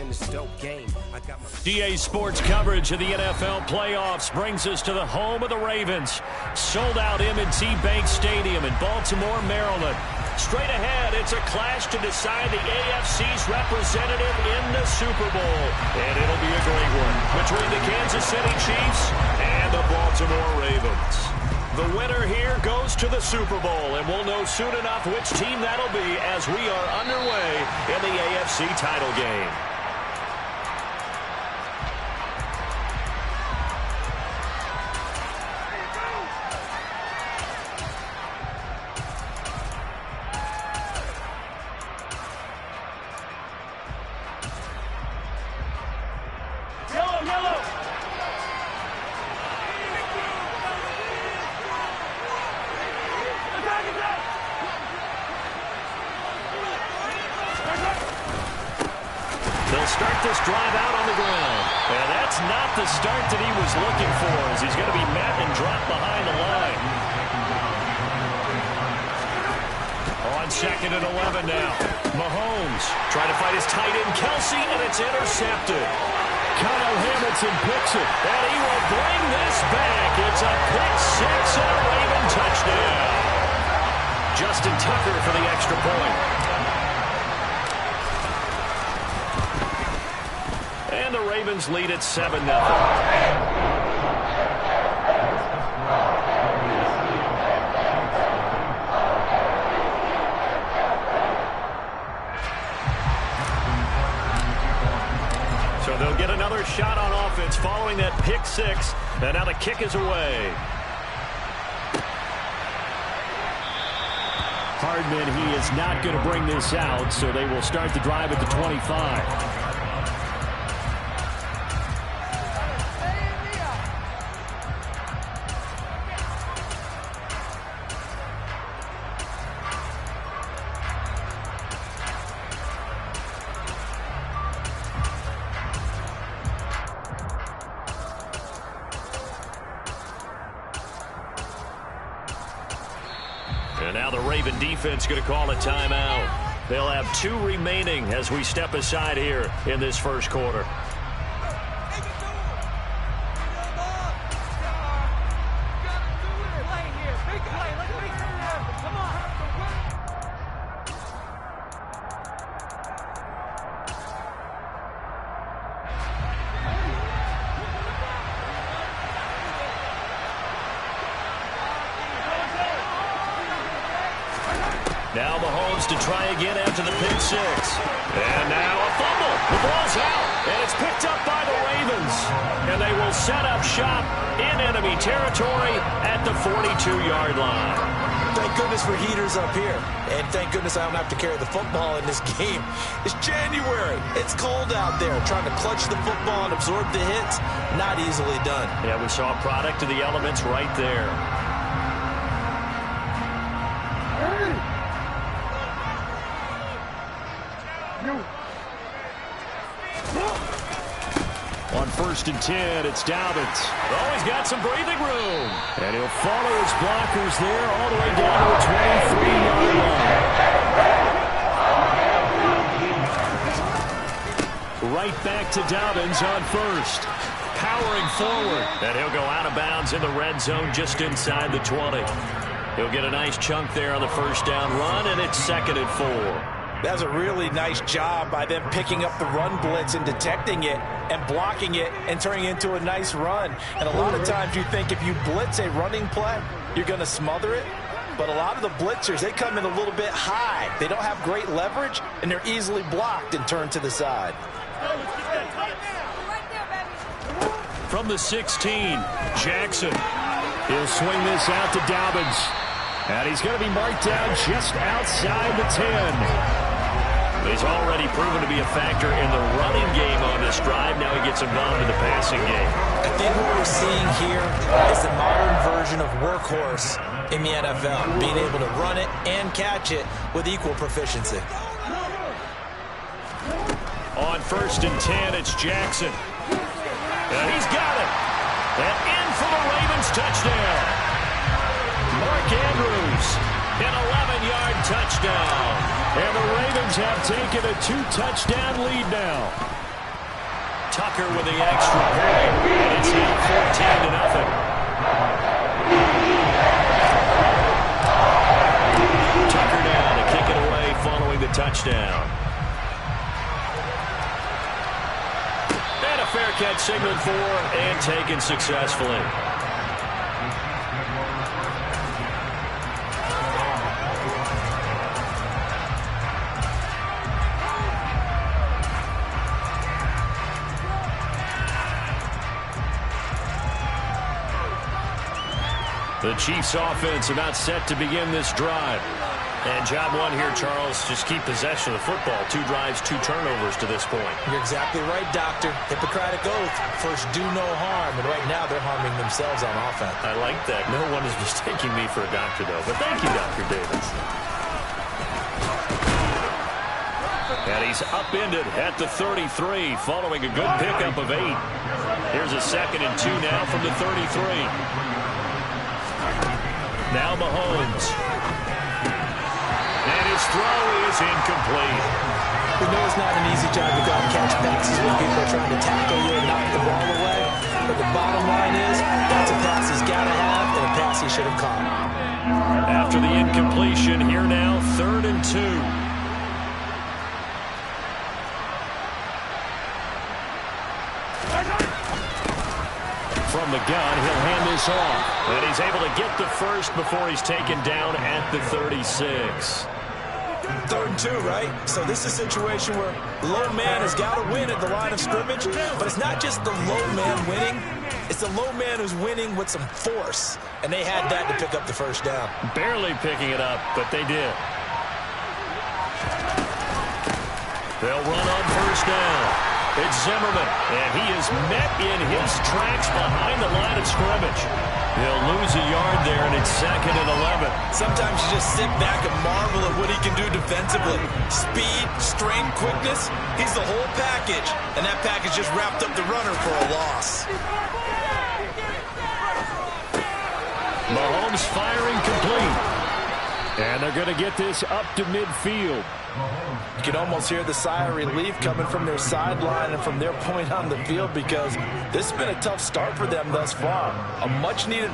in this dope game. I got my DA Sports coverage of the NFL playoffs brings us to the home of the Ravens. Sold out M&T Bank Stadium in Baltimore, Maryland. Straight ahead, it's a clash to decide the AFC's representative in the Super Bowl. And it'll be a great one between the Kansas City Chiefs and the Baltimore Ravens. The winner here goes to the Super Bowl, and we'll know soon enough which team that'll be as we are underway in the AFC title game. Start this drive out on the ground. And that's not the start that he was looking for, as he's going to be met and dropped behind the line. On 2nd and 11 now. Mahomes trying to fight his tight end, Kelsey, and it's intercepted. Kyle Hamilton picks it, and he will bring this back. It's a pick six and a Raven touchdown. Justin Tucker for the extra point. And the Ravens lead at 7-0. So they'll get another shot on offense following that pick six. And now the kick is away. Hardman, he is not going to bring this out, so they will start the drive at the 25. And now the Raven defense going to call a timeout. They'll have 2 remaining as we step aside here in this first quarter. Now Mahomes to try again after the pick six. And now a fumble. The ball's out, and it's picked up by the Ravens. And they will set up shop in enemy territory at the 42-yard line. Thank goodness for heaters up here. And thank goodness I don't have to carry the football in this game. It's January. It's cold out there. Trying to clutch the football and absorb the hits, not easily done. Yeah, we saw a product of the elements right there. On 1st and 10, it's Dobbins. Oh, he's got some breathing room. And he'll follow his blockers there all the way down to the 23-yard line. Right back to Dobbins on 1st. Powering forward. And he'll go out of bounds in the red zone just inside the 20. He'll get a nice chunk there on the first down run, and it's 2nd and 4. That's a really nice job by them picking up the run blitz and detecting it and blocking it and turning it into a nice run. And a lot of times you think if you blitz a running play, you're going to smother it. But a lot of the blitzers, they come in a little bit high. They don't have great leverage, and they're easily blocked and turned to the side. From the 16, Jackson. He'll swing this out to Dobbins. And he's going to be marked down just outside the 10. He's already proven to be a factor in the running game on this drive. Now he gets involved in the passing game. I think what we're seeing here is the modern version of workhorse in the NFL, being able to run it and catch it with equal proficiency. On 1st and 10, it's Jackson. And he's got it. And in for the Ravens touchdown. Mark Andrews, an 11-yard touchdown. And the Ravens have taken a 2-touchdown lead now. Tucker with the extra point, and it's now 14-0. Tucker down to kick it away following the touchdown. And a fair catch signaled for and taken successfully. The Chiefs offense about set to begin this drive. And job one here, Charles, just keep possession of the football. 2 drives, 2 turnovers to this point. You're exactly right, Doctor. Hippocratic oath. First, do no harm. And right now, they're harming themselves on offense. I like that. No one is mistaking me for a doctor, though. But thank you, Dr. Davis. And he's upended at the 33, following a good pickup of 8. Here's a 2nd and 2 now from the 33. Now Mahomes. And his throw is incomplete. We know it's not an easy job to go out and catch passes when people are trying to tackle you and knock the ball away. But the bottom line is, that's a pass he's got to have and a pass he should have caught. After the incompletion, here now, 3rd and 2. From the gun, he'll hand this off. And he's able to get the first before he's taken down at the 36. 3rd and 2, right? So this is a situation where the low man has got to win at the line of scrimmage. But it's not just the low man winning. It's the low man who's winning with some force. And they had that to pick up the first down. Barely picking it up, but they did. They'll run on first down. It's Zimmerman, and he is met in his tracks behind the line of scrimmage. He'll lose a yard there, and it's 2nd and 11. Sometimes you just sit back and marvel at what he can do defensively. Speed, strength, quickness, he's the whole package. And that package just wrapped up the runner for a loss. Mahomes firing complete. And they're going to get this up to midfield. You can almost hear the sigh of relief coming from their sideline and from their point on the field because this has been a tough start for them thus far. A much-needed...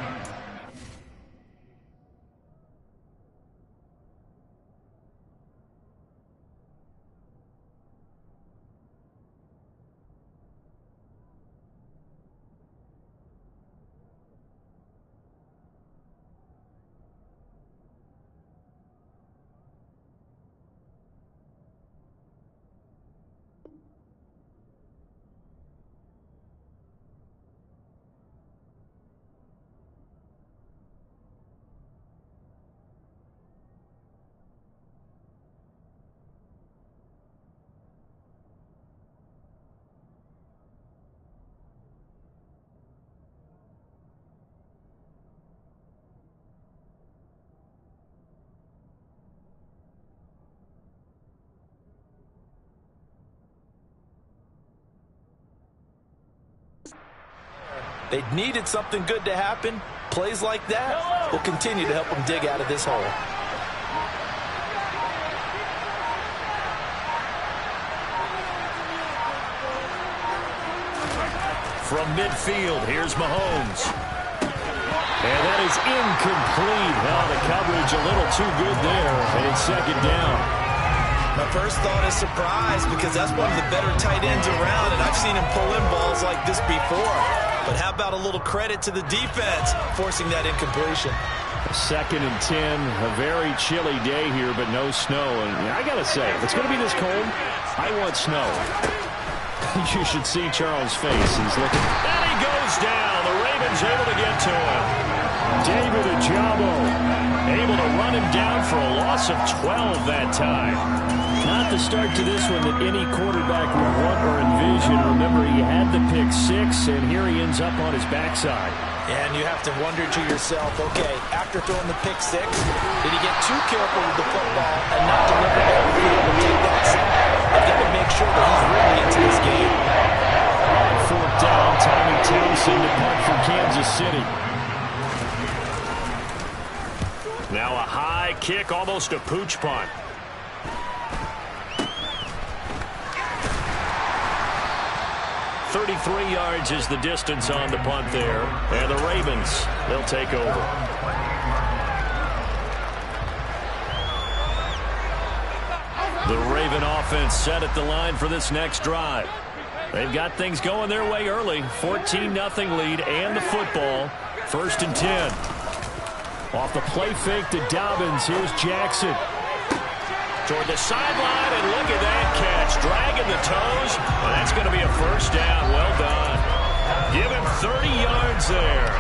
They needed something good to happen. Plays like that will continue to help them dig out of this hole. From midfield, here's Mahomes. And that is incomplete. Now the coverage a little too good there, and it's 2nd down. My first thought is surprise because that's one of the better tight ends around, and I've seen him pull in balls like this before. But how about a little credit to the defense forcing that incompletion? 2nd and 10, a very chilly day here, but no snow. And I got to say, if it's going to be this cold, I want snow. You should see Charles' face. He's looking. And he goes down. The Ravens able to get to him. David Ojabo able to run him down for a loss of 12 that time. Not the start to this one that any quarterback would want or envision. Remember, he had the pick 6, and here he ends up on his backside. And you have to wonder to yourself, okay, after throwing the pick 6, did he get too careful with the football and not deliver downfield and take that sack? I've got to make sure that he's really into this game. 4th down, Tommy Townsend to punt for Kansas City. Now a high kick, almost a pooch punt. 33 yards is the distance on the punt there. And the Ravens, they'll take over. The Raven offense set at the line for this next drive. They've got things going their way early. 14-0 lead and the football. 1st and 10. Off the play fake to Dobbins. Here's Jackson. Toward the sideline, and look at that catch. Dragging the toes. And that's going to be a 1st down. Well done. Give him 30 yards there.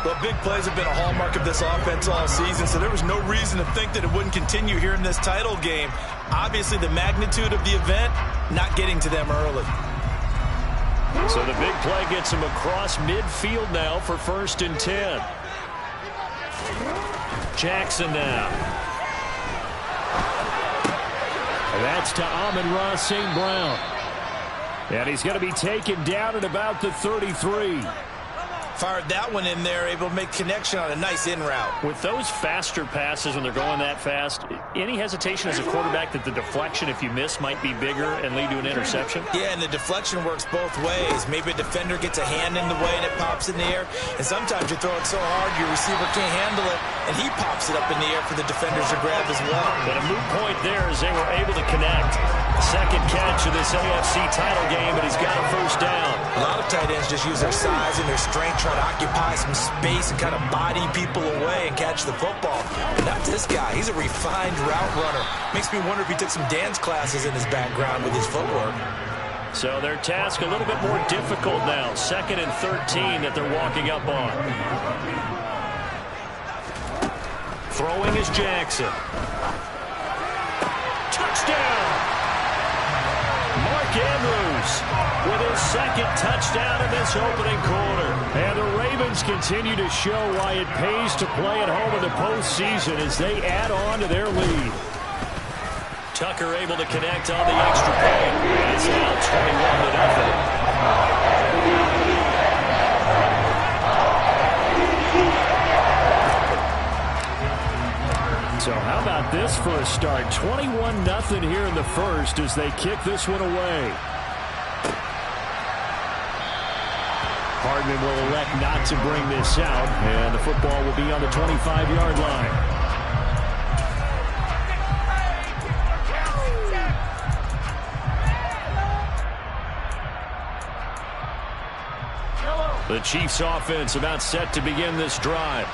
Well, big plays have been a hallmark of this offense all season, so there was no reason to think that it wouldn't continue here in this title game. Obviously, the magnitude of the event, not getting to them early. So the big play gets him across midfield now for 1st and 10. Jackson now. That's to Amon-Ra St. Brown. And he's going to be taken down at about the 33. Fired that one in there, able to make connection on a nice in route. With those faster passes when they're going that fast, any hesitation as a quarterback that the deflection, if you miss, might be bigger and lead to an interception? Yeah, and the deflection works both ways. Maybe a defender gets a hand in the way and it pops in the air, and sometimes you throw it so hard your receiver can't handle it, and he pops it up in the air for the defenders to grab as well. But a moot point there as they were able to connect. Second catch of this AFC title game, and he's got a 1st down. A lot of tight ends just use their size and their strength, trying to occupy some space and kind of body people away and catch the football. But not this guy. He's a refined route runner. Makes me wonder if he took some dance classes in his background with his footwork. So their task a little bit more difficult now. 2nd and 13 that they're walking up on. Throwing is Jackson. Touchdown! Mark Andrews with his 2nd touchdown in this opening quarter. And the Ravens continue to show why it pays to play at home in the postseason as they add on to their lead. Tucker able to connect on the extra point. And it's now 21-0. So how about this for a start? 21-0 here in the first as they kick this one away. Hardman will elect not to bring this out, and the football will be on the 25-yard line. The Chiefs offense about set to begin this drive.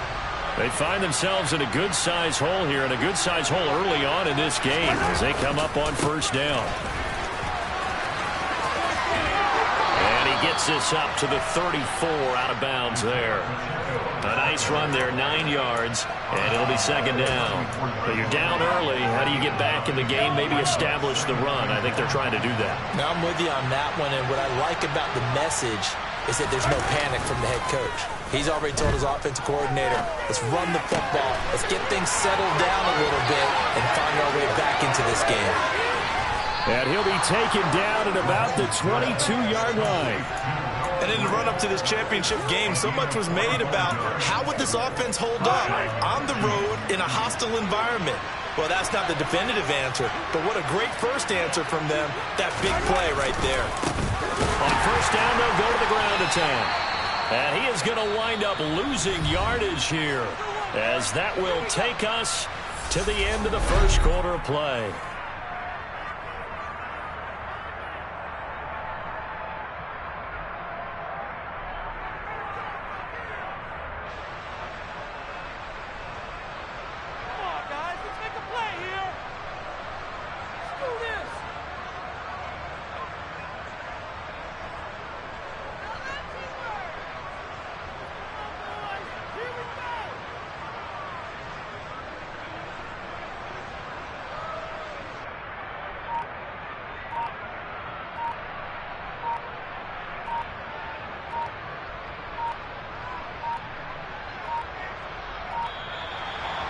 They find themselves in a good-sized hole here, and a good-sized hole early on in this game as they come up on 1st down. And he gets this up to the 34 out of bounds there. A nice run there, 9 yards, and it'll be 2nd down. But you're down early. How do you get back in the game, maybe establish the run? I think they're trying to do that. Now I'm with you on that one, and what I like about the message is that there's no panic from the head coach. He's already told his offensive coordinator, let's run the football, let's get things settled down a little bit and find our way back into this game. And he'll be taken down at about the 22-yard line. And in the run-up to this championship game, so much was made about how would this offense hold up on the road in a hostile environment. Well, that's not the definitive answer, but what a great first answer from them, that big play right there. On 1st down, they'll go to the ground attack. And he is going to wind up losing yardage here, as that will take us to the end of the first quarter of play.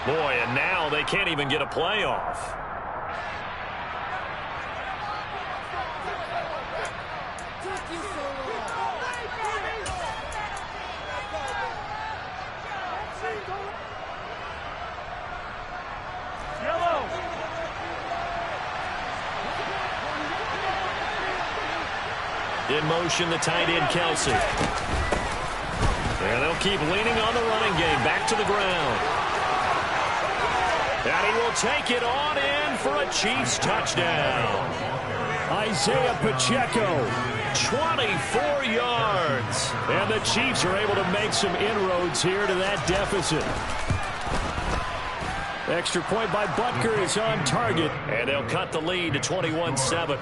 Boy, and now they can't even get a playoff. In motion, the tight end, Kelsey. And they'll keep leaning on the running game. Back to the ground. And he will take it on in for a Chiefs touchdown. Isaiah Pacheco, 24 yards. And the Chiefs are able to make some inroads here to that deficit. Extra point by Butker is on target. And they'll cut the lead to 21-7.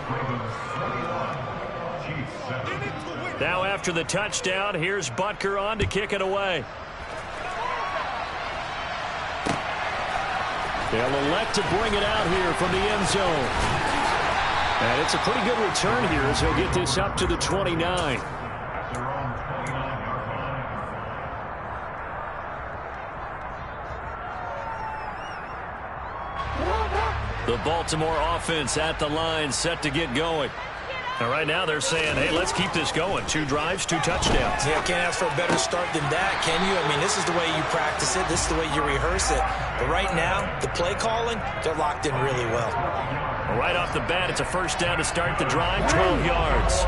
Now after the touchdown, here's Butker on to kick it away. They'll elect to bring it out here from the end zone. And it's a pretty good return here as he'll get this up to the 29. The Baltimore offense at the line, set to get going. And right now they're saying, hey, let's keep this going. 2 drives, 2 touchdowns. Yeah, can't ask for a better start than that, can you? I mean, this is the way you practice it. This is the way you rehearse it. But right now, the play calling, they're locked in really well. Right off the bat, it's a first down to start the drive, 12 yards.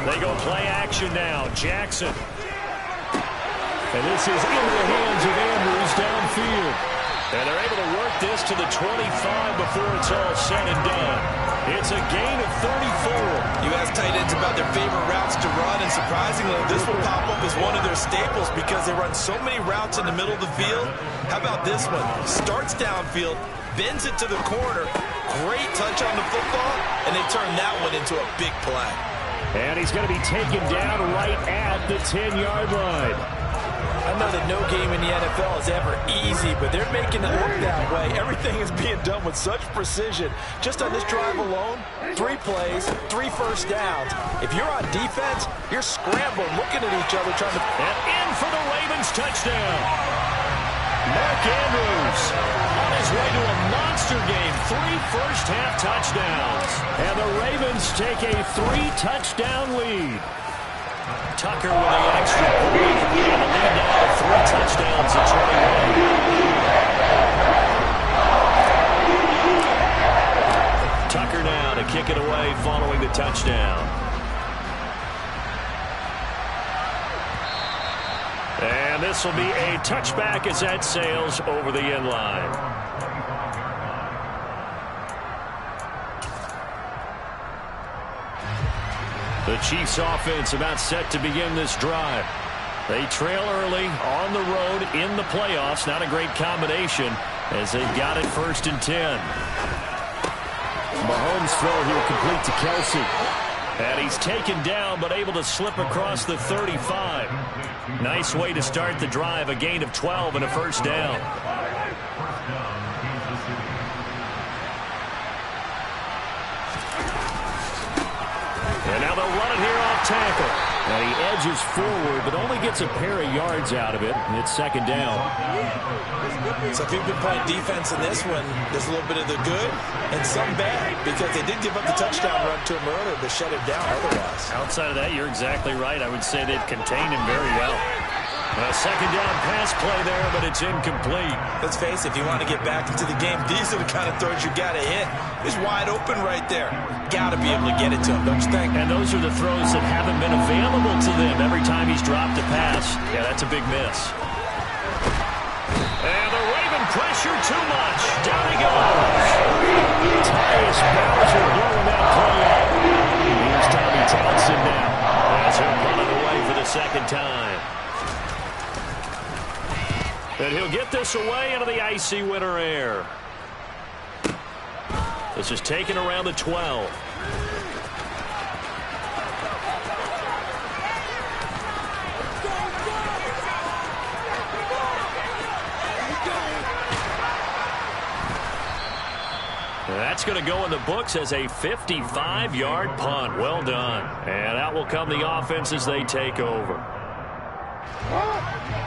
They go play action now. Jackson. And this is into the hands of Andrews downfield. And they're able to work this to the 25 before it's all said and done. It's a gain of 34. You ask tight ends about their favorite routes to run, and surprisingly, this will pop up as one of their staples because they run so many routes in the middle of the field. How about this one? Starts downfield, bends it to the corner. Great touch on the football, and they turn that one into a big play. And he's going to be taken down right at the 10-yard line. I know that no game in the NFL is ever easy, but they're making it look that way. Everything is being done with such precision. Just on this drive alone, 3 plays, 3 first downs. If you're on defense, you're scrambling, looking at each other, trying to... And in for the Ravens touchdown. Mark Andrews on his way to a monster game. 3 first-half touchdowns. And the Ravens take a 3-touchdown lead. Tucker with the extra point. And the lead now to 3 touchdowns at 21. Tucker now to kick it away following the touchdown. And this will be a touchback as that sails over the end line. The Chiefs offense about set to begin this drive. They trail early on the road in the playoffs. Not a great combination as they've got it 1st and 10. Mahomes throw here complete to Kelsey. And he's taken down but able to slip across the 35. Nice way to start the drive. A gain of 12 and a first down. And now they'll run it here off tackle. And he edges forward, but only gets a pair of yards out of it. And it's 2nd down. So if you've been playing defense in this one, there's a little bit of the good and some bad, because they did give up the touchdown run to him earlier, but shut him down otherwise. Outside of that, you're exactly right. I would say they've contained him very well. A 2nd down pass play there, but it's incomplete. Let's face it, if you want to get back into the game, these are the kind of throws you got to hit. He's wide open right there. Got to be able to get it to him, don't you think? And those are the throws that haven't been available to them every time he's dropped a pass. Yeah, that's a big miss. And the Raven pressure too much. Down he goes. Tyus Bowser blowing that play out. Here's Tommy Townsend now as he'll run it away for the 2nd time. And he'll get this away into the icy winter air. This is taken around the 12. That's going to go in the books as a 55-yard punt. Well done. And out will come the offense as they take over.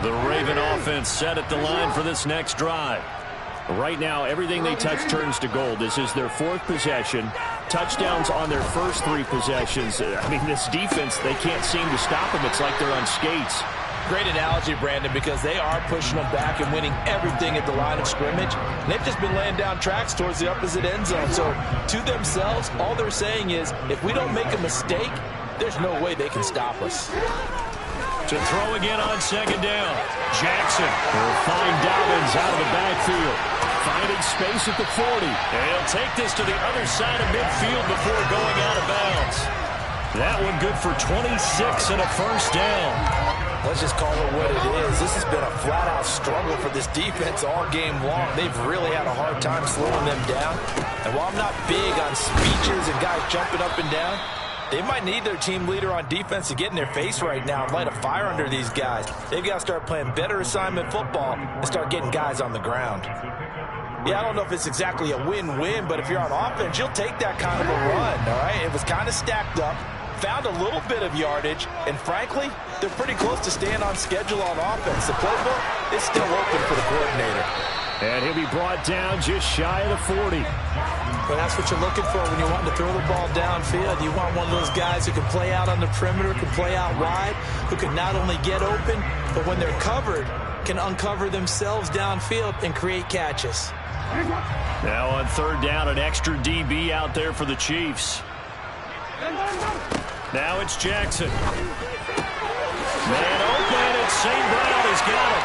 The Raven offense set at the line for this next drive. Right now, everything they touch turns to gold. This is their 4th possession. Touchdowns on their first 3 possessions. I mean, this defense, they can't seem to stop them. It's like they're on skates. Great analogy, Brandon, because they are pushing them back and winning everything at the line of scrimmage. And they've just been laying down tracks towards the opposite end zone. So to themselves, all they're saying is, if we don't make a mistake, there's no way they can stop us. To throw again on second down. Jackson will find Dobbins out of the backfield. Finding space at the 40. And he'll take this to the other side of midfield before going out of bounds. That one good for 26 and a first down. Let's just call it what it is. This has been a flat-out struggle for this defense all game long. They've really had a hard time slowing them down. And while I'm not big on speeches and guys jumping up and down, they might need their team leader on defense to get in their face right now and light a fire under these guys. They've got to start playing better assignment football and start getting guys on the ground. Yeah, I don't know if it's exactly a win-win, but if you're on offense, you'll take that kind of a run, all right? It was kind of stacked up, found a little bit of yardage, and frankly, they're pretty close to staying on schedule on offense. The playbook is still open for the coordinator. And he'll be brought down just shy of the 40. But that's what you're looking for when you're wanting to throw the ball downfield. You want one of those guys who can play out on the perimeter, can play out wide, who can not only get open, but when they're covered, can uncover themselves downfield and create catches. Now on third down, an extra DB out there for the Chiefs. Now it's Jackson. Man open, it's St. Brown. He's got it.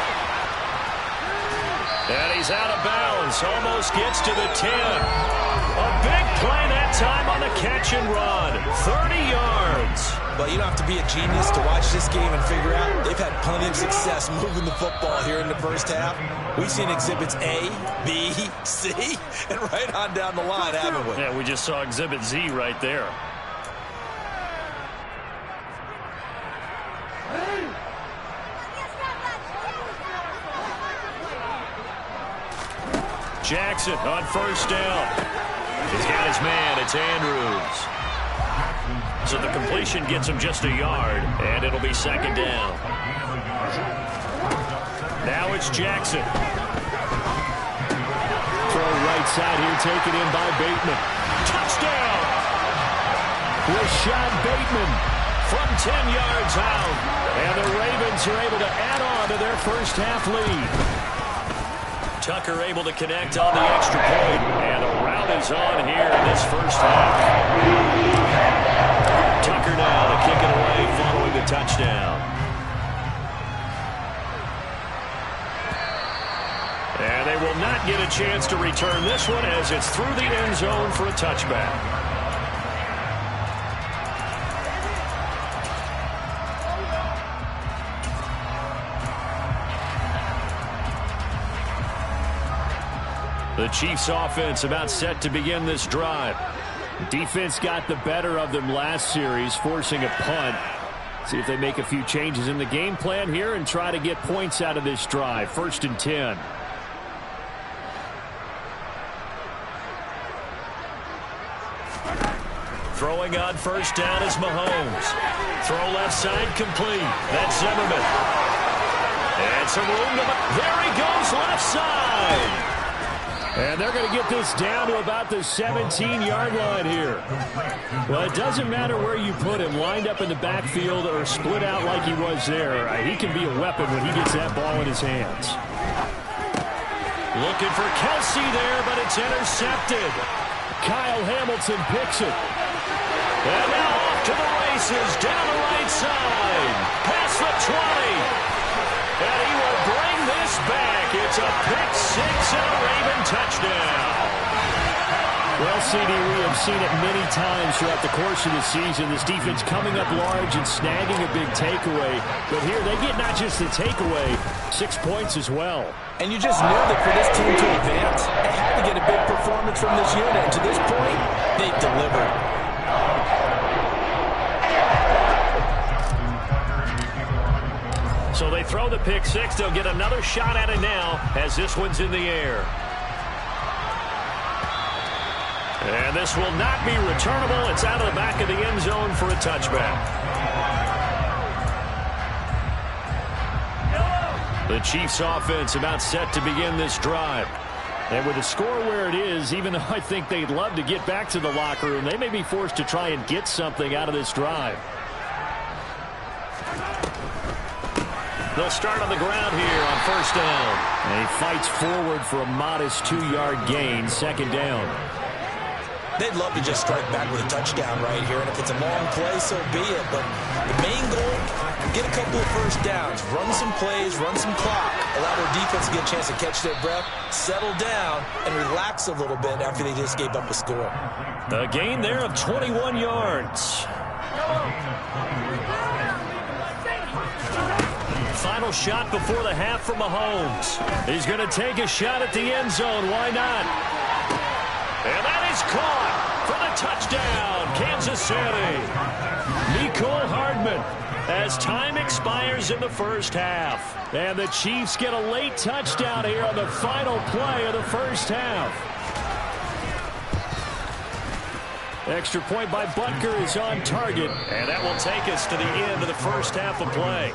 And he's out of bounds. Almost gets to the 10. A big play that time on the catch and run. 30 yards. But you don't have to be a genius to watch this game and figure out they've had plenty of success moving the football here in the first half. We've seen exhibits A, B, C, and right on down the line, haven't we? Yeah, we just saw exhibit Z right there. Jackson on first down. He's got his man. It's Andrews. So the completion gets him just a yard, and it'll be second down. Now it's Jackson. Throw right side here, taken in by Bateman. Touchdown! Rashad Bateman from 10 yards out. And the Ravens are able to add on to their first half lead. Tucker able to connect on the extra point. And a rout is on here in this first half. Tucker now to kick it away following the touchdown. And they will not get a chance to return this one as it's through the end zone for a touchback. The Chiefs offense about set to begin this drive. Defense got the better of them last series, forcing a punt. See if they make a few changes in the game plan here and try to get points out of this drive. 1st and 10. Throwing on first down is Mahomes. Throw left side complete. That's Zimmerman. And some room to... There he goes left side. And they're going to get this down to about the 17-yard line here. Well, it doesn't matter where you put him, lined up in the backfield or split out like he was there. He can be a weapon when he gets that ball in his hands. Looking for Kelsey there, but it's intercepted. Kyle Hamilton picks it. And now off to the races, down the right side. Past the 20. And he will bring this back. It's a pick six and a Raven touchdown. Well, CD, we have seen it many times throughout the course of the season. This defense coming up large and snagging a big takeaway. But here they get not just the takeaway, 6 points as well. And you just knew that for this team to advance, they had to get a big performance from this unit. And to this point, they've delivered. So they throw the pick six. They'll get another shot at it now as this one's in the air. And this will not be returnable. It's out of the back of the end zone for a touchback. The Chiefs offense about set to begin this drive. And with the score where it is, even though I think they'd love to get back to the locker room, they may be forced to try and get something out of this drive. They'll start on the ground here on first down. And he fights forward for a modest 2-yard gain, second down. They'd love to just strike back with a touchdown right here, and if it's a long play, so be it. But the main goal, get a couple of first downs, run some plays, run some clock, allow their defense to get a chance to catch their breath, settle down, and relax a little bit after they just gave up a score. A gain there of 21 yards. Final shot before the half from Mahomes. He's going to take a shot at the end zone. Why not? And that is caught for the touchdown, Kansas City. Mecole Hardman as time expires in the first half. And the Chiefs get a late touchdown here on the final play of the first half. Extra point by Butker is on target. And that will take us to the end of the first half of play.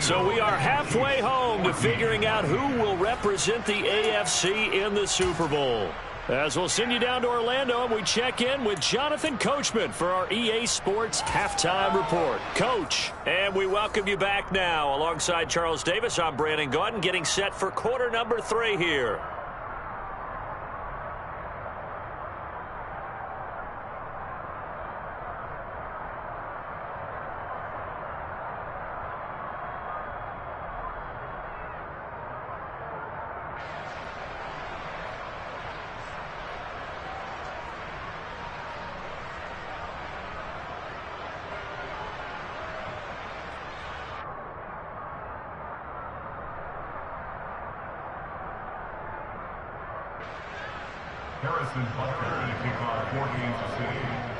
So we are halfway home to figuring out who will represent the AFC in the Super Bowl. As we'll send you down to Orlando, and we check in with Jonathan Coachman for our EA Sports Halftime Report. Coach, and we welcome you back now. Alongside Charles Davis, I'm Brandon Gaudin, getting set for quarter number 3 here.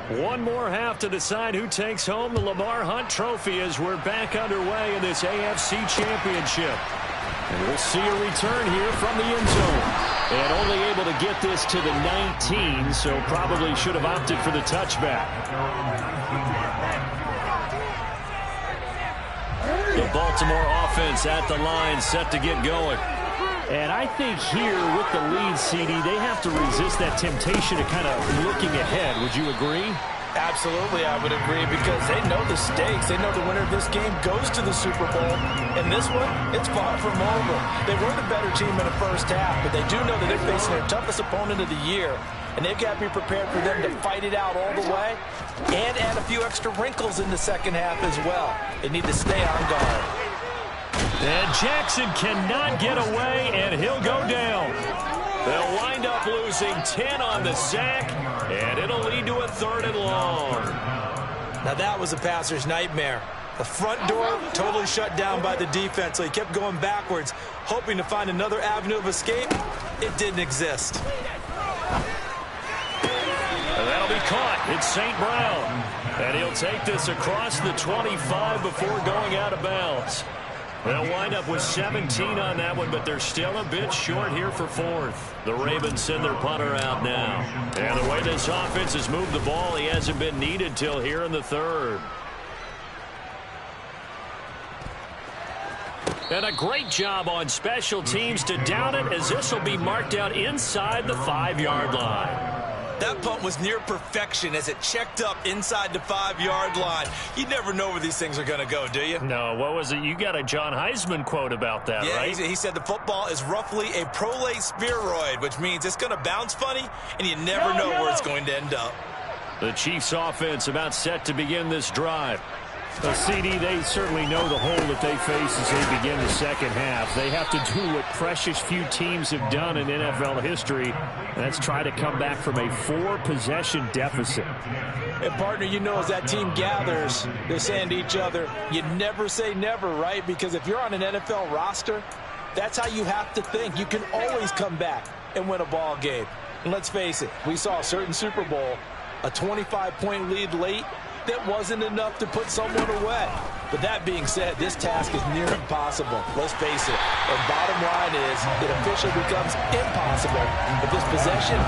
One more half to decide who takes home the Lamar Hunt Trophy as we're back underway in this AFC Championship. And we'll see a return here from the end zone. And only able to get this to the 19, so probably should have opted for the touchback. The Baltimore offense at the line, set to get going. And I think here with the lead, CD, they have to resist that temptation of kind of looking ahead. Would you agree? Absolutely, I would agree, because they know the stakes. They know the winner of this game goes to the Super Bowl. And this one, it's far from over. They were the better team in the first half, but they do know that they're facing their toughest opponent of the year. And they've got to be prepared for them to fight it out all the way and add a few extra wrinkles in the second half as well. They need to stay on guard. And Jackson cannot get away, and he'll go down. They'll wind up losing 10 on the sack, and it'll lead to a 3rd and long. Now that was a passer's nightmare. The front door totally shut down by the defense, so he kept going backwards, hoping to find another avenue of escape. It didn't exist. And that'll be caught. It's St. Brown. And he'll take this across the 25 before going out of bounds. They'll wind up with 17 on that one, but they're still a bit short here for 4th. The Ravens send their punter out now. And the way this offense has moved the ball, he hasn't been needed till here in the 3rd. And a great job on special teams to down it, as this will be marked out inside the 5-yard line. That punt was near perfection as it checked up inside the 5-yard line. You never know where these things are going to go, do you? No, what was it? You got a John Heisman quote about that, right? Yeah, he said the football is roughly a prolate spheroid, which means it's going to bounce funny, and you never know where it's going to end up. The Chiefs offense about set to begin this drive. Well, CD, they certainly know the hole that they face as they begin the second half. They have to do what precious few teams have done in NFL history, and that's try to come back from a 4-possession deficit. And, partner, you know, as that team gathers, they're saying to each other, you never say never, right? Because if you're on an NFL roster, that's how you have to think. You can always come back and win a ball game. And let's face it, we saw a certain Super Bowl, a 25-point lead late, that wasn't enough to put someone away. But that being said, this task is near impossible. Let's face it. And bottom line is, it officially becomes impossible if this possession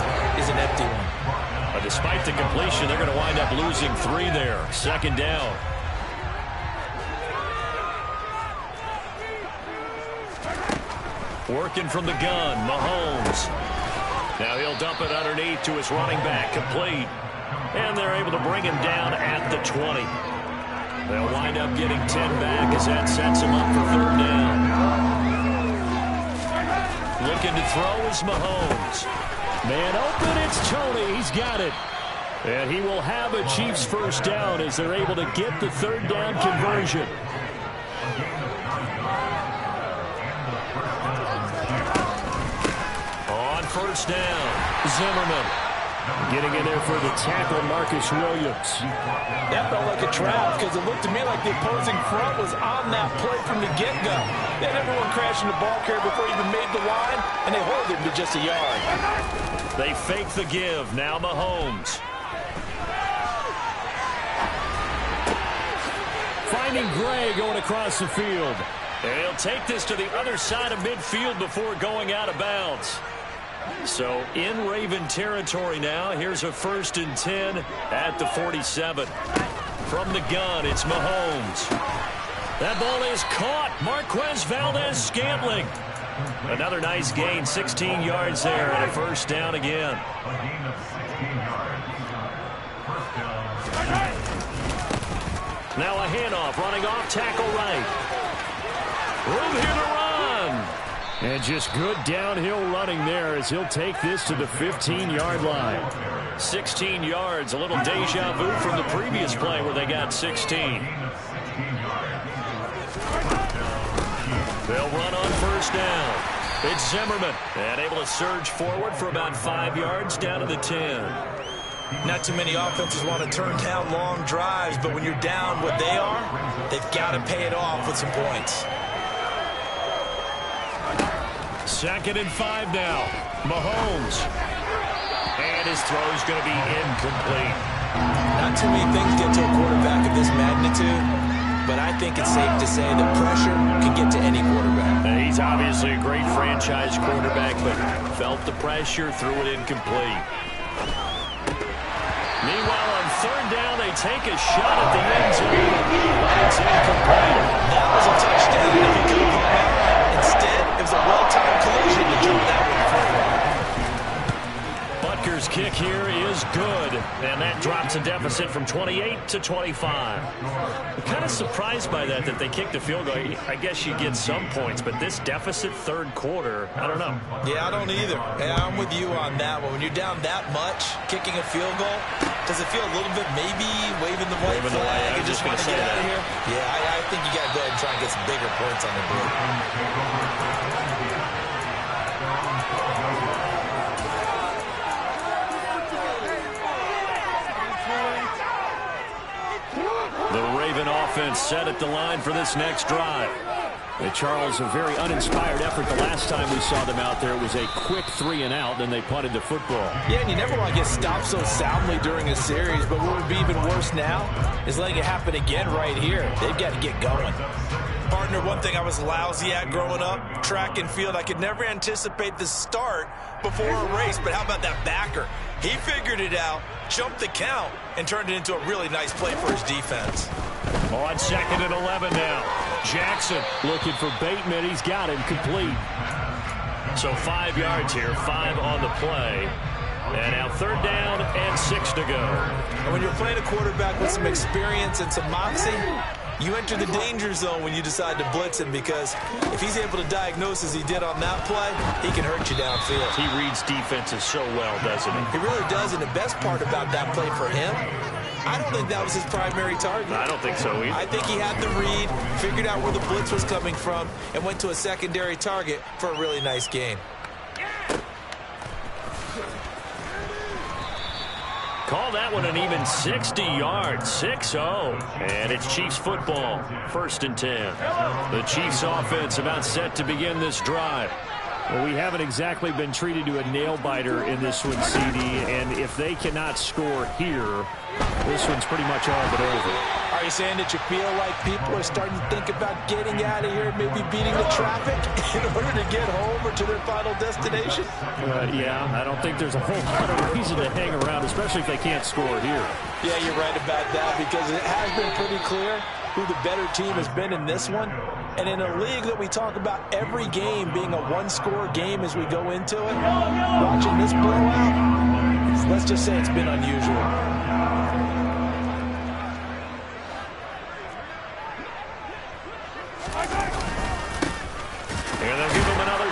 is an empty one. But despite the completion, they're going to wind up losing 3 there. Second down. Working from the gun, Mahomes. Now he'll dump it underneath to his running back, complete. And they're able to bring him down at the 20. They'll wind up getting 10 back as that sets them up for third down. Looking to throw is Mahomes. Man open, it's Tony. He's got it. And he will have a Chiefs first down as they're able to get the third down conversion. On first down, Zimmerman. Getting in there for the tackle, Marcus Williams. That felt like a trap because it looked to me like the opposing front was on that play from the get-go. They had everyone crashing the ball carrier before he even made the line, and they hold him to just a yard. They fake the give. Now Mahomes. Finding Gray going across the field. And he'll take this to the other side of midfield before going out of bounds. So in Raven territory now. Here's a 1st and 10 at the 47. From the gun, it's Mahomes. That ball is caught. Marquez Valdes-Scantling. Another nice gain, 16 yards there, and a first down again. Now a handoff, running off tackle right. Room here to run. And just good downhill running there as he'll take this to the 15-yard line. 16 yards, a little deja vu from the previous play where they got 16. They'll run on first down. It's Zimmerman, and able to surge forward for about 5 yards down to the 10. Not too many offenses want to turn down long drives, but when you're down what they are, they've got to pay it off with some points. 2nd and 5 now. Mahomes. And his throw is going to be incomplete. Not too many things get to a quarterback of this magnitude, but I think it's safe to say that pressure can get to any quarterback. He's obviously a great franchise quarterback, but felt the pressure, threw it incomplete. Meanwhile, on third down, they take a shot at the end zone, but it's incomplete. That was a touchdown, and if he could have hung out. Instead, it was a well-timed collision to jump that one through. Butker's kick here is good, and that drops a deficit from 28 to 25. I'm kind of surprised by that they kicked a field goal. I guess you get some points, but this deficit third quarter, I don't know. Yeah, I don't either. Yeah, I'm with you on that one. When you're down that much, kicking a field goal, does it feel a little bit maybe waving the white flag and just want to get out of here? Yeah, I think you got to go ahead and try and get some bigger points on the board. The Raven offense set at the line for this next drive. Charles, a very uninspired effort the last time we saw them out there. It was a quick 3 and out, then they punted the football. Yeah, and you never want to get stopped so soundly during a series, but what would be even worse now is letting it happen again right here. They've got to get going. Partner, one thing I was lousy at growing up, track and field, I could never anticipate the start before a race, but how about that backer? He figured it out, jumped the count, and turned it into a really nice play for his defense. On 2nd and 11 now. Jackson looking for Bateman. He's got him complete. So 5 yards here, 5 on the play. And now third down and 6 to go. And when you're playing a quarterback with some experience and some moxie, you enter the danger zone when you decide to blitz him, because if he's able to diagnose as he did on that play, he can hurt you downfield. He reads defenses so well, doesn't he? He really does, and the best part about that play for him, I don't think that was his primary target. I don't think so either. I think he had the read, figured out where the blitz was coming from, and went to a secondary target for a really nice gain. Call that one an even 60 yards, 6-0. And it's Chiefs football, 1st and 10. The Chiefs offense about set to begin this drive. Well, we haven't exactly been treated to a nail-biter in this one, CD, and if they cannot score here, this one's pretty much all but over. Are you saying that you feel like people are starting to think about getting out of here, maybe beating the traffic in order to get home or to their final destination? Yeah, I don't think there's a whole lot of reason to hang around, especially if they can't score here. Yeah, you're right about that, because it has been pretty clear who the better team has been in this one. And in a league that we talk about every game being a one-score game as we go into it, watching this blowout, let's just say it's been unusual.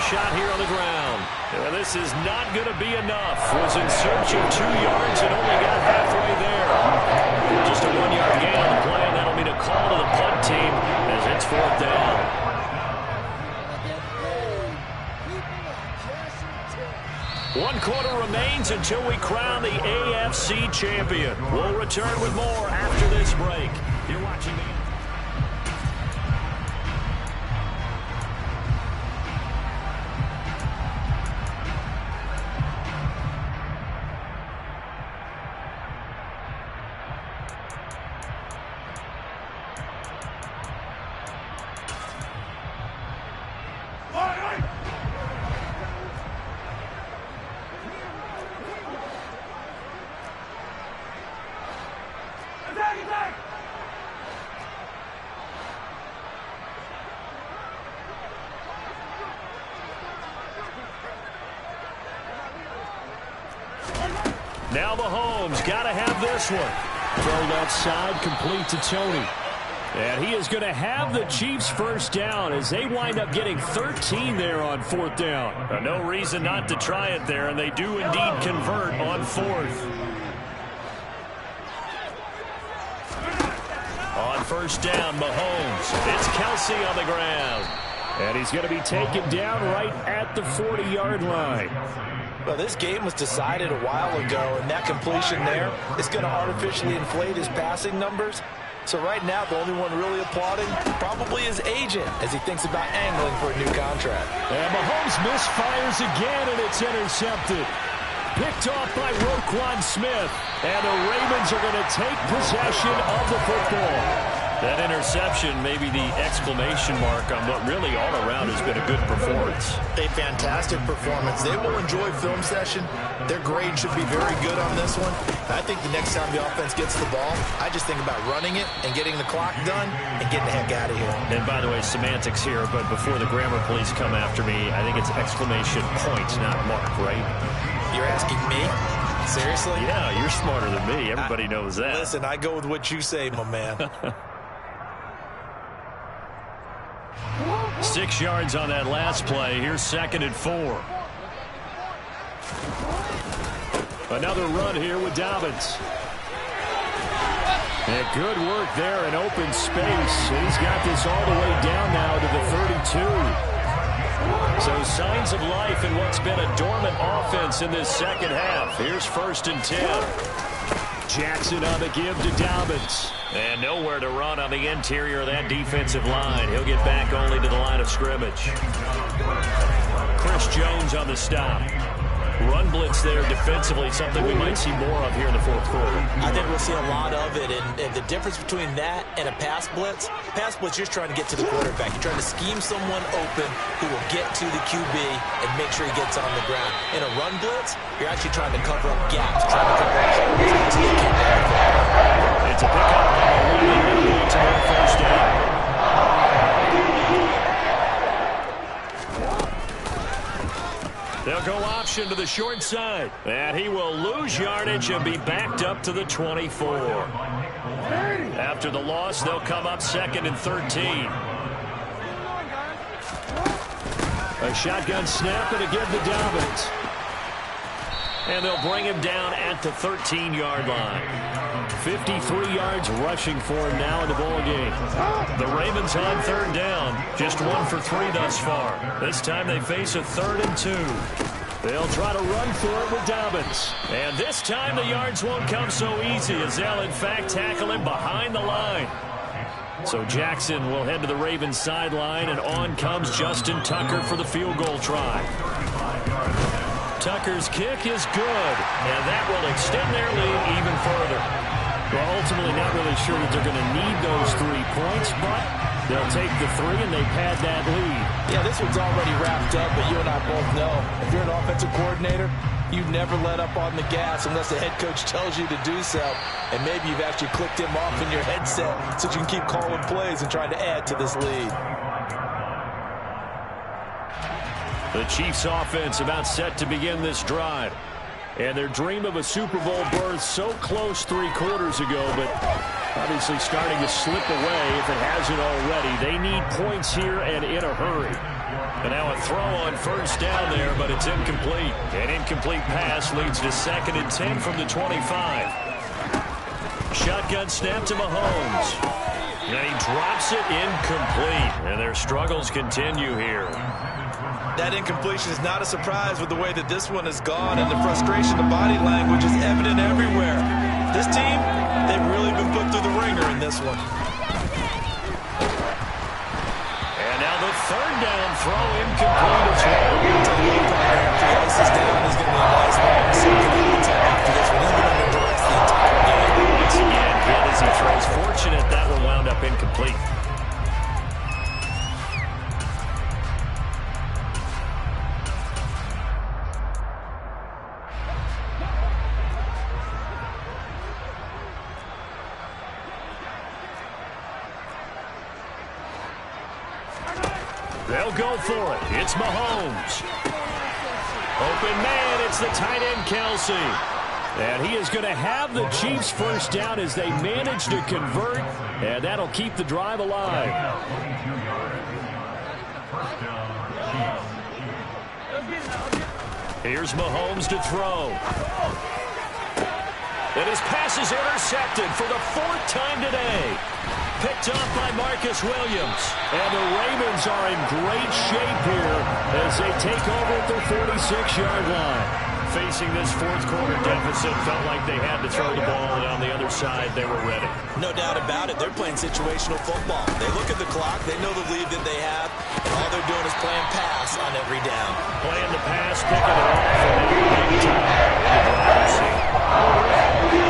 shot here on the ground. And this is not going to be enough. Was in search of 2 yards and only got halfway there. Just a 1-yard gain on the play, and that'll mean a call to the punt team as it's 4th down. 1 quarter remains until we crown the AFC champion. We'll return with more after this break. You're watching the... Now Mahomes got to have this one. Throw that side complete to Tony. And he is going to have the Chiefs first down as they wind up getting 13 there on 4th down. No reason not to try it there, and they do indeed convert on 4th. On 1st down, Mahomes. It's Kelsey on the ground. And he's going to be taken down right at the 40-yard line. Well, this game was decided a while ago, and that completion there is going to artificially inflate his passing numbers. So right now, the only one really applauding probably his agent as he thinks about angling for a new contract. And Mahomes misfires again, and it's intercepted. Picked off by Roquan Smith. And the Ravens are going to take possession of the football. That interception may be the exclamation mark on what really all around has been a good performance. A fantastic performance. They will enjoy film session. Their grade should be very good on this one. I think the next time the offense gets the ball, I just think about running it and getting the clock done and getting the heck out of here. And by the way, semantics here, but before the grammar police come after me, I think it's exclamation point, not mark, right? You're asking me? Seriously? Yeah, you're smarter than me. Everybody knows that. Listen, I go with what you say, my man. 6 yards on that last play. Here's 2nd and 4. Another run here with Dobbins. And good work there in open space. And he's got this all the way down now to the 32. So signs of life in what's been a dormant offense in this second half. Here's 1st and 10. Jackson on the give to Dobbins. And nowhere to run on the interior of that defensive line. He'll get back only to the line of scrimmage. Chris Jones on the stop. Run blitz there defensively, something we might see more of here in the 4th quarter. I think we'll see a lot of it, and the difference between that and a pass blitz, you're just trying to get to the quarterback. You're trying to scheme someone open who will get to the QB and make sure he gets on the ground. In a run blitz, you're actually trying to cover up gaps, trying to cover up holes until you can't run the ball. It's a pickup to their 1st down. They'll go option to the short side. And he will lose yardage and be backed up to the 24. After the loss, they'll come up 2nd and 13. A shotgun snap and a give to Dobbins. And they'll bring him down at the 13-yard line. 53 yards rushing for him now in the ball game. The Ravens on 3rd down. Just 1 for 3 thus far. This time they face a 3rd and 2. They'll try to run for it with Dobbins. And this time the yards won't come so easy as they'll in fact tackle him behind the line. So Jackson will head to the Ravens sideline, and on comes Justin Tucker for the field goal try. Tucker's kick is good, and that will extend their lead even further. Well, ultimately not really sure that they're going to need those 3 points, but they'll take the 3 and they've had that lead. Yeah, this one's already wrapped up, but you and I both know if you're an offensive coordinator, you never let up on the gas unless the head coach tells you to do so. And maybe you've actually clicked him off in your headset so you can keep calling plays and trying to add to this lead. The Chiefs offense about set to begin this drive. And their dream of a Super Bowl berth so close 3 quarters ago, but obviously starting to slip away if it hasn't already. They need points here and in a hurry. And now a throw on first down there, but it's incomplete. An incomplete pass leads to 2nd and 10 from the 25. Shotgun snap to Mahomes. And he drops it incomplete. And their struggles continue here. That incompletion is not a surprise with the way that this one has gone, and the frustration, the body language is evident everywhere. This team, they've really been put through the ringer in this one. And now the 3rd down throw incomplete as well. If the ice is down, he's going to be a nice ball. So after this one, he's going to duress the entire game. Once again, good as he throws. Fortunate that one wound up incomplete. They'll go for it. It's Mahomes. Open man, it's the tight end, Kelsey. And he is going to have the Chiefs first down as they manage to convert, and that'll keep the drive alive. Here's Mahomes to throw. And his pass is intercepted for the 4th time today. Picked up by Marcus Williams. And the Ravens are in great shape here as they take over at their 46-yard line. Facing this 4th quarter deficit, felt like they had to throw the ball, and on the other side, they were ready. No doubt about it. They're playing situational football. They look at the clock. They know the lead that they have, and all they're doing is playing pass on every down. Playing the pass, picking it off, and then big time in the driver's seat.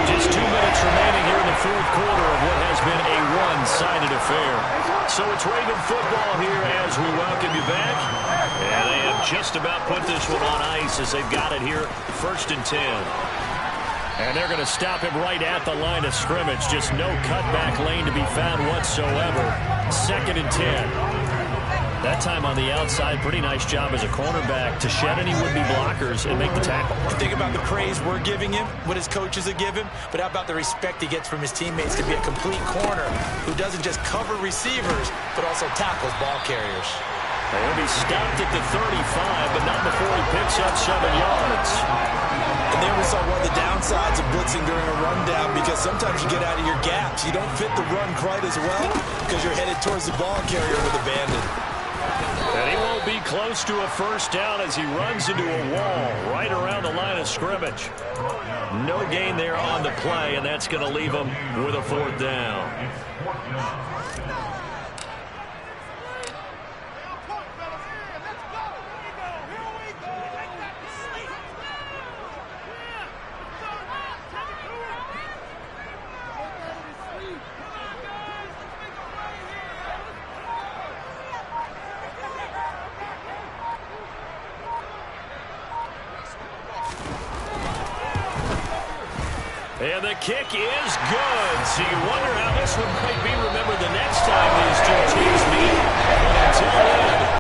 Just 2 minutes remaining here in the 4th quarter of what has been a one-sided affair. So it's Raven football here as we welcome you back. And they have just about put this one on ice as they've got it here, 1st and 10. And they're going to stop him right at the line of scrimmage. Just no cutback lane to be found whatsoever. 2nd and 10. That time on the outside, pretty nice job as a cornerback to shed any would-be blockers and make the tackle. Think about the praise we're giving him, what his coaches have given, but how about the respect he gets from his teammates to be a complete corner who doesn't just cover receivers, but also tackles ball carriers. He'll be stopped at the 35, but not before he picks up 7 yards. And there we saw one of the downsides of blitzing during a rundown, because sometimes you get out of your gaps. You don't fit the run quite as well because you're headed towards the ball carrier with abandon. And he won't be close to a first down as he runs into a wall right around the line of scrimmage. No gain there on the play, and that's going to leave him with a 4th down. And the kick is good. So you wonder how this one might be remembered the next time these two